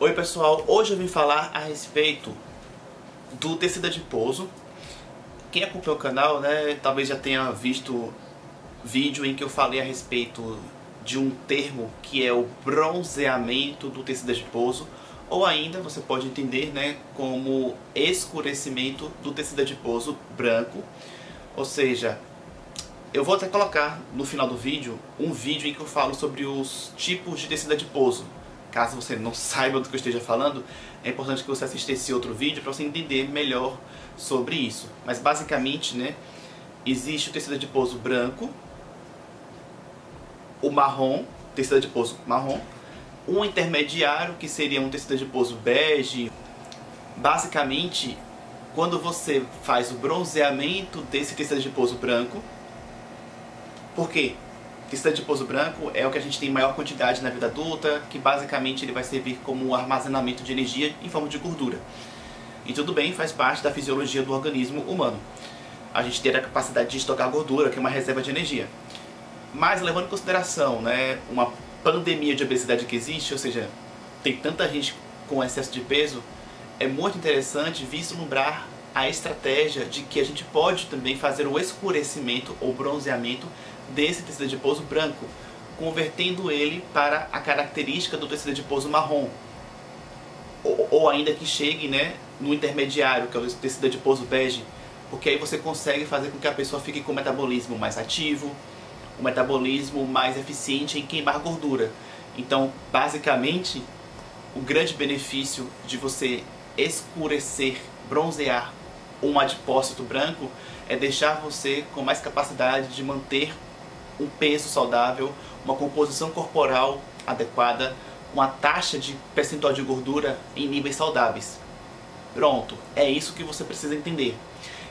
Oi pessoal, hoje eu vim falar a respeito do tecido adiposo. Quem acompanha o canal, né, talvez já tenha visto vídeo em que eu falei a respeito de um termo que é o bronzeamento do tecido adiposo, ou ainda você pode entender, né, como escurecimento do tecido adiposo branco. Ou seja, eu vou até colocar no final do vídeo um vídeo em que eu falo sobre os tipos de tecido adiposo. Caso você não saiba do que eu esteja falando, é importante que você assista esse outro vídeo para você entender melhor sobre isso. Mas basicamente, né, existe o tecido adiposo branco, o marrom, tecido adiposo marrom, um intermediário que seria um tecido adiposo bege. Basicamente, quando você faz o bronzeamento desse tecido adiposo branco, por quê? Tecido adiposo branco é o que a gente tem em maior quantidade na vida adulta, que basicamente ele vai servir como um armazenamento de energia em forma de gordura. E tudo bem, faz parte da fisiologia do organismo humano. A gente ter a capacidade de estocar gordura, que é uma reserva de energia. Mas levando em consideração, né, uma pandemia de obesidade que existe, ou seja, tem tanta gente com excesso de peso, é muito interessante vislumbrar a estratégia de que a gente pode também fazer o escurecimento ou bronzeamento desse tecido adiposo branco, convertendo ele para a característica do tecido adiposo marrom, ou ainda que chegue, né, no intermediário, que é o tecido adiposo bege, porque aí você consegue fazer com que a pessoa fique com o metabolismo mais ativo, um metabolismo mais eficiente em queimar gordura. Então, basicamente, o grande benefício de você escurecer, bronzear um adipócito branco é deixar você com mais capacidade de manter um peso saudável, uma composição corporal adequada, uma taxa de percentual de gordura em níveis saudáveis. Pronto, é isso que você precisa entender.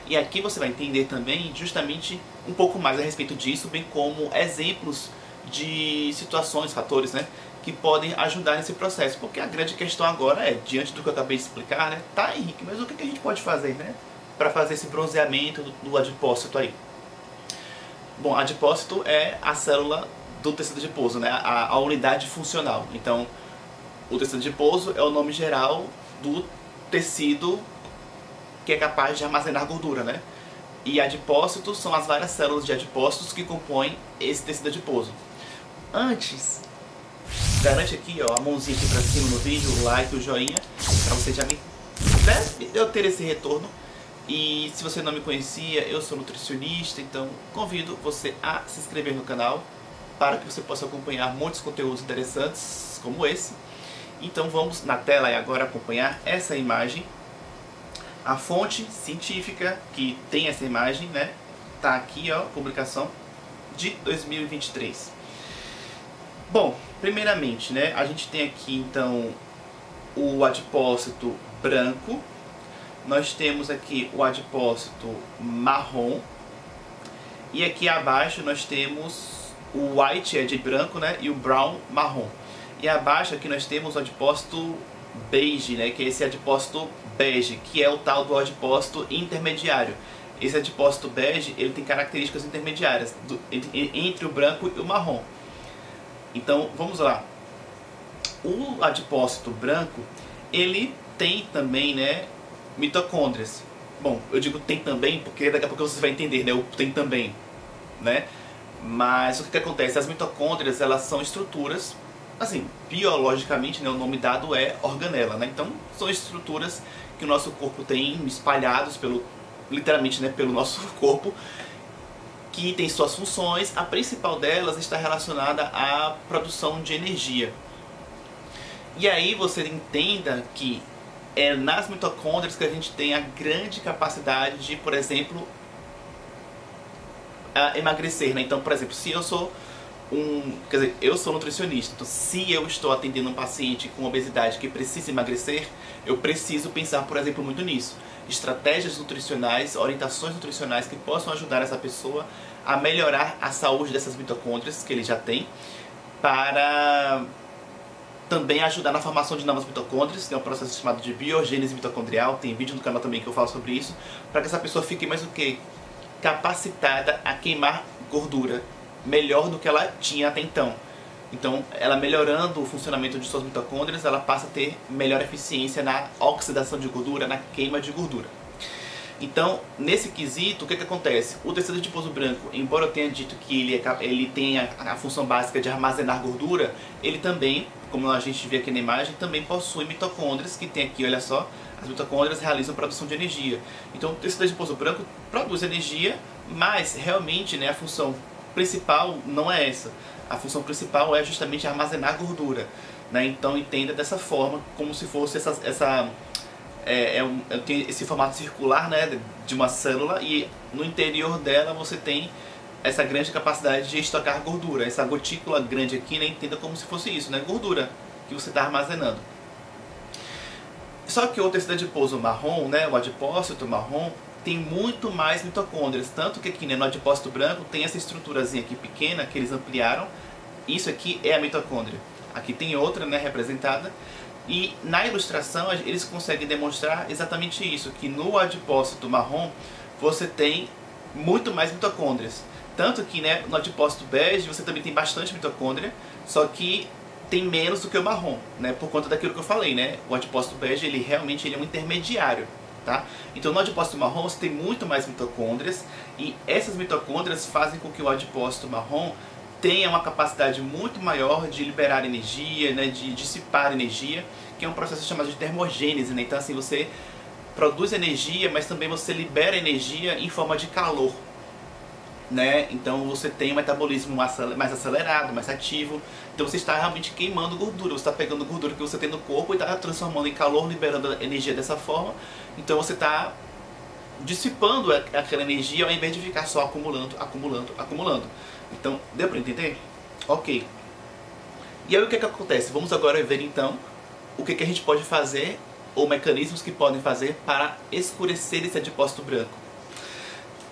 E aqui você vai entender também justamente um pouco mais a respeito disso, bem como exemplos de situações, fatores, né, que podem ajudar nesse processo. Porque a grande questão agora é, diante do que eu acabei de explicar, né, tá, Henrique, mas o que a gente pode fazer, né, para fazer esse bronzeamento do adipócito aí? Bom, adipócito é a célula do tecido adiposo, né, a unidade funcional. Então, o tecido adiposo é o nome geral do tecido que é capaz de armazenar gordura, né? E adipócitos são as várias células de adipócitos que compõem esse tecido adiposo. Antes, garante aqui, ó, a mãozinha aqui pra cima no vídeo, o like, o joinha, pra você já eu ter esse retorno. E se você não me conhecia, eu sou nutricionista, então convido você a se inscrever no canal para que você possa acompanhar muitos conteúdos interessantes como esse. Então vamos na tela e agora acompanhar essa imagem. A fonte científica que tem essa imagem, né, tá aqui, ó, publicação de 2023. Bom, primeiramente, né, a gente tem aqui então o adipócito branco. Nós temos aqui o adipócito marrom. E aqui abaixo nós temos o white, é de branco, né, e o brown, marrom. E abaixo aqui nós temos o adipócito beige, né, que é esse adipócito bege, que é o tal do adipócito intermediário. Esse adipócito bege, ele tem características intermediárias entre o branco e o marrom. Então, vamos lá. O adipócito branco, ele tem também, né, mitocôndrias. Bom, eu digo tem também porque daqui a pouco você vai entender, né, o tem também, né? Mas o que acontece? As mitocôndrias, elas são estruturas, assim, biologicamente, né, o nome dado é organela, né? Então, são estruturas que o nosso corpo tem espalhados literalmente, né, pelo nosso corpo, que tem suas funções. A principal delas está relacionada à produção de energia. E aí você entenda que é nas mitocôndrias que a gente tem a grande capacidade de, por exemplo, emagrecer, né? Então, por exemplo, se eu sou eu sou nutricionista, então se eu estou atendendo um paciente com obesidade que precisa emagrecer, eu preciso pensar, por exemplo, muito nisso. Estratégias nutricionais, orientações nutricionais que possam ajudar essa pessoa a melhorar a saúde dessas mitocôndrias que ele já tem, para também ajudar na formação de novas mitocôndrias. Tem um processo chamado de biogênese mitocondrial, tem vídeo no canal também que eu falo sobre isso, para que essa pessoa fique mais o quê? Capacitada a queimar gordura melhor do que ela tinha até então. Então, ela melhorando o funcionamento de suas mitocôndrias, ela passa a ter melhor eficiência na oxidação de gordura, na queima de gordura. Então, nesse quesito, o que acontece? O tecido adiposo branco, embora eu tenha dito que ele tem a função básica de armazenar gordura, ele também, como a gente vê aqui na imagem, também possui mitocôndrias, que tem aqui, olha só, as mitocôndrias realizam produção de energia. Então, o tecido adiposo branco produz energia, mas realmente, né, a função principal não é essa. A função principal é justamente armazenar gordura, né? Então, entenda dessa forma, como se fosse eu tenho esse formato circular, né, de uma célula, e no interior dela você tem essa grande capacidade de estocar gordura. Essa gotícula grande aqui, né, entenda como se fosse isso, né, gordura que você está armazenando. Só que o tecido adiposo marrom, né, o adipócito marrom, tem muito mais mitocôndrias, tanto que aqui, né, no adipócito branco tem essa estruturazinha aqui pequena que eles ampliaram. Isso aqui é a mitocôndria. Aqui tem outra, né, representada. E na ilustração eles conseguem demonstrar exatamente isso, que no adipócito marrom você tem muito mais mitocôndrias. Tanto que, né, no adipócito bege você também tem bastante mitocôndria, só que tem menos do que o marrom, né, por conta daquilo que eu falei, né? O adipócito bege ele realmente é um intermediário, tá? Então no adipócito marrom você tem muito mais mitocôndrias, e essas mitocôndrias fazem com que o adipócito marrom tenha uma capacidade muito maior de liberar energia, né, de dissipar energia, que é um processo chamado de termogênese, né? Então assim, você produz energia, mas também você libera energia em forma de calor, né? Então você tem um metabolismo mais acelerado, mais ativo. Então você está realmente queimando gordura, você está pegando gordura que você tem no corpo e está transformando em calor, liberando energia dessa forma. Então você está dissipando aquela energia ao invés de ficar só acumulando, acumulando, acumulando. Então, deu para entender? Ok. E aí o que acontece? Vamos agora ver então o que a gente pode fazer, ou mecanismos que podem fazer para escurecer esse adipócito branco.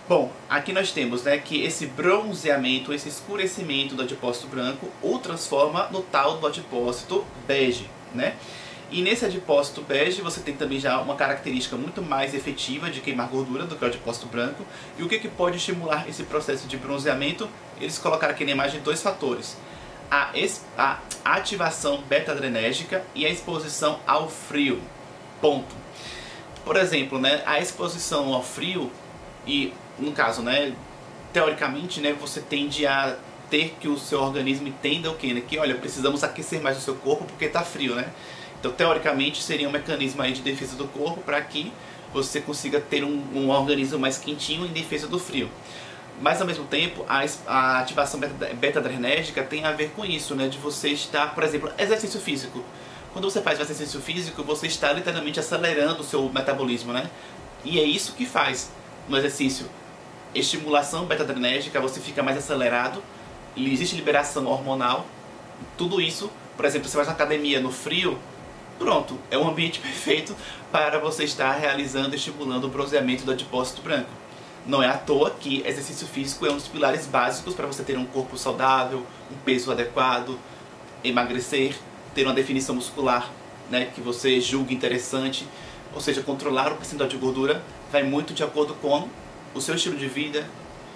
Bom, aqui nós temos, né, que esse bronzeamento, esse escurecimento do adipócito branco o transforma no tal do adipócito bege, né? E nesse adipócito bege você tem também já uma característica muito mais efetiva de queimar gordura do que o adipócito branco. E o que pode estimular esse processo de bronzeamento? Eles colocaram aqui na imagem dois fatores: a ativação beta-adrenérgica e a exposição ao frio. Ponto. Por exemplo, né, a exposição ao frio, e no caso, né, teoricamente, né, você tende a ter que o seu organismo entenda o quê? Né? Que olha, precisamos aquecer mais o seu corpo porque está frio, né? Então, teoricamente, seria um mecanismo aí de defesa do corpo para que você consiga ter um organismo mais quentinho em defesa do frio. Mas, ao mesmo tempo, a ativação beta-adrenérgica tem a ver com isso, né? De você estar, por exemplo, exercício físico. Quando você faz exercício físico, você está literalmente acelerando o seu metabolismo, né? E é isso que faz no exercício. Estimulação beta-adrenérgica, você fica mais acelerado, existe liberação hormonal, tudo isso. Por exemplo, você faz uma academia no frio, pronto, é um ambiente perfeito para você estar realizando, estimulando o bronzeamento do adipócito branco. Não é à toa que exercício físico é um dos pilares básicos para você ter um corpo saudável, um peso adequado, emagrecer, ter uma definição muscular, né, que você julgue interessante. Ou seja, controlar o percentual de gordura vai muito de acordo com o seu estilo de vida,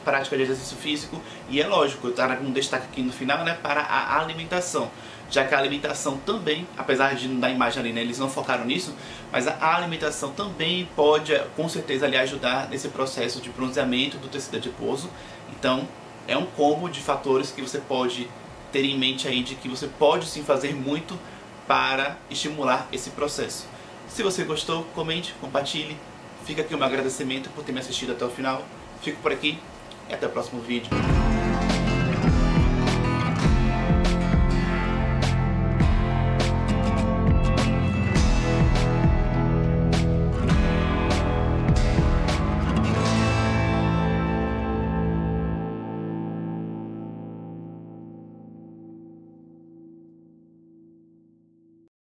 prática de exercício físico, e é lógico, eu trago um destaque aqui no final, né, para a alimentação, já que a alimentação também, apesar de da imagem ali, né, eles não focaram nisso, mas a alimentação também pode, com certeza, ali ajudar nesse processo de bronzeamento do tecido adiposo. Então, é um combo de fatores que você pode ter em mente aí, de que você pode sim fazer muito para estimular esse processo. Se você gostou, comente, compartilhe. Fica aqui o meu agradecimento por ter me assistido até o final. Fico por aqui e até o próximo vídeo.